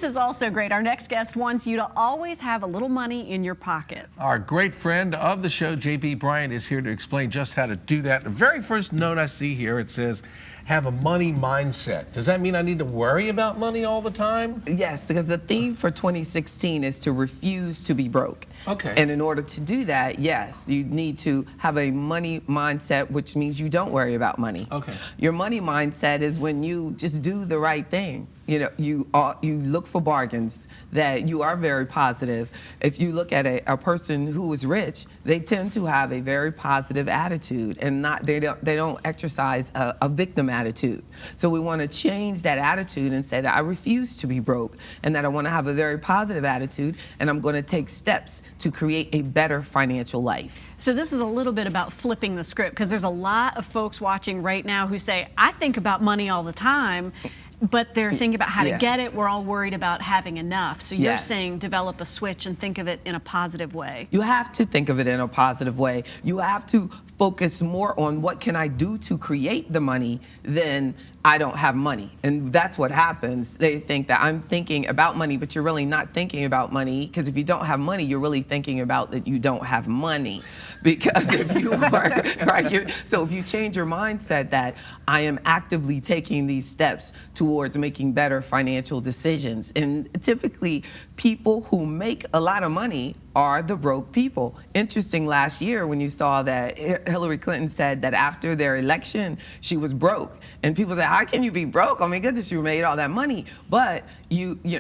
This is also great. Our next guest wants you to always have a little money in your pocket. Our great friend of the show, Bryan, is here to explain just how to do that. The very first note I see here, it says, have a money mindset. Does that mean I need to worry about money all the time? Yes, because the theme for 2016 is to refuse to be broke. Okay. And in order to do that, yes, you need to have a money mindset, which means you don't worry about money. Okay. Your money mindset is when you just do the right thing. You know, you look for bargains, that you are very positive. If you look at a person who is rich, they tend to have a very positive attitude, and they don't exercise a victim attitude. So we want to change that attitude and say that I refuse to be broke, and that I want to have a very positive attitude, and I'm going to take steps to create a better financial life. So this is a little bit about flipping the script, because there's a lot of folks watching right now who say, I think about money all the time, but they're thinking about how to get it. We're all worried about having enough. So you're saying develop a switch and think of it in a positive way. You have to think of it in a positive way. You have to focus more on what can I do to create the money than I don't have money. And that's what happens. They think that I'm thinking about money, but you're really not thinking about money, because if you don't have money, you're really thinking about that you don't have money. Because if you are, so if you change your mindset that I am actively taking these steps towards making better financial decisions. And typically people who make a lot of money are the broke people. Interesting, last year when you saw that Hillary Clinton said that after their election, she was broke. And people say, how can you be broke? Oh my goodness, you made all that money. But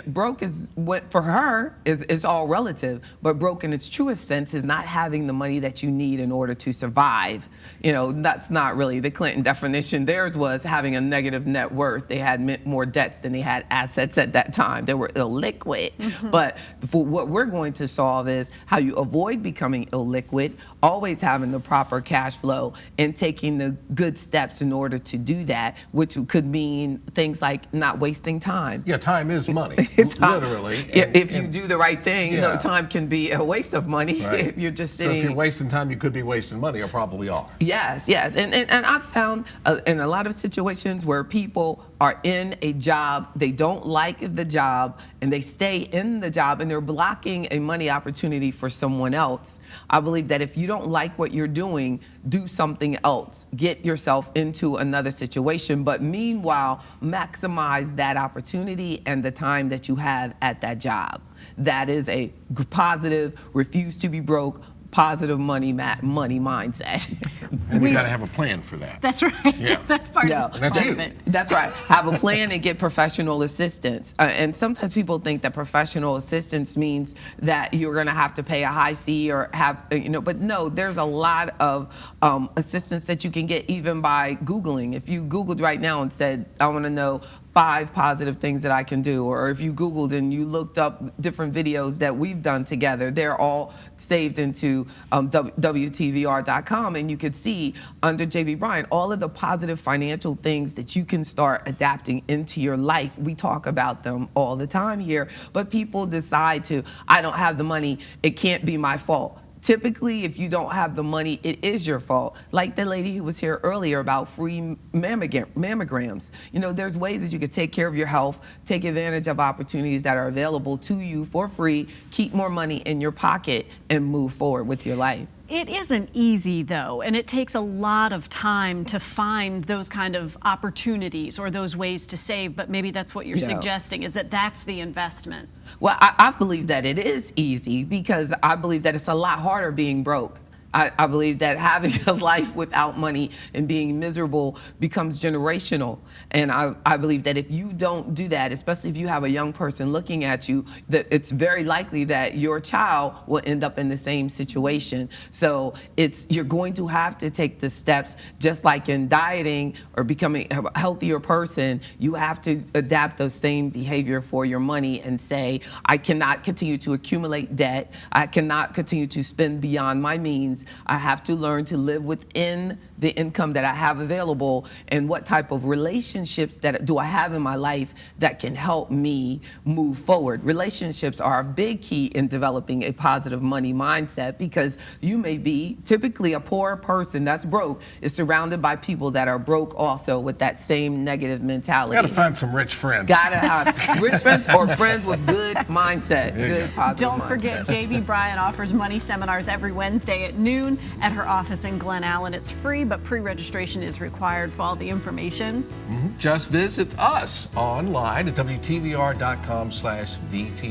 broke is what for her is all relative. But broke in its truest sense is not having the money that you need in order to survive. You know, that's not really the Clinton definition. Theirs was having a negative net worth. They had more debts than they had assets at that time. They were illiquid. But for what we're going to solve is how you avoid becoming illiquid, always having the proper cash flow, and taking the good steps in order to do that, which could mean things like not wasting time. Yeah, time is money, literally. If you do the right thing, you know, time can be a waste of money if you're just sitting. So if you're wasting time, you could be wasting money, or probably are. Yes, yes. And I've found in a lot of situations where people are in a job, they don't like the job, and they stay in the job, and they're blocking a money opportunity for someone else. I believe that if you don't like what you're doing, do something else. Get yourself into another situation, but meanwhile, maximize that opportunity and the time that you have at that job. That is a positive, refuse to be broke, positive money mindset. And you got to have a plan for that. That's right. Yeah. That's part of it. That's right. Have a plan and get professional assistance. And sometimes people think that professional assistance means that you're going to have to pay a high fee or have, but no, there's a lot of assistance that you can get even by Googling. If you Googled right now and said, I want to know 5 positive things that I can do, or if you Googled and you looked up different videos that we've done together, they're all saved into WTVR.com, and you could see under JB Bryan all of the positive financial things that you can start adapting into your life. We talk about them all the time here, but people decide I don't have the money, it can't be my fault. Typically, if you don't have the money, it is your fault. Like the lady who was here earlier about free mammograms. You know, there's ways that you could take care of your health, take advantage of opportunities that are available to you for free, keep more money in your pocket, and move forward with your life. It isn't easy, though, and it takes a lot of time to find those kind of opportunities or those ways to save, but maybe that's what you're suggesting, is that that's the investment. Well, I believe that it is easy, because I believe that it's a lot harder being broke. I believe that having a life without money and being miserable becomes generational. And I believe that if you don't do that, especially if you have a young person looking at you, that it's very likely that your child will end up in the same situation. So you're going to have to take the steps, just like in dieting or becoming a healthier person. You have to adapt those same behavior for your money and say, I cannot continue to accumulate debt. I cannot continue to spend beyond my means. means I have to learn to live within the income that I have available, and what type of relationships that do I have in my life that can help me move forward. Relationships are a big key in developing a positive money mindset, because you may be typically a poor person that's broke is surrounded by people that are broke also with that same negative mentality. Gotta find some rich friends. Gotta have rich friends or friends with good mindset, good positive Don't mindset. forget, JB Bryan offers money seminars every Wednesday at noon at her office in Glen Allen. It's free, but pre-registration is required for all the information. Just visit us online at WTVR.com/VTM.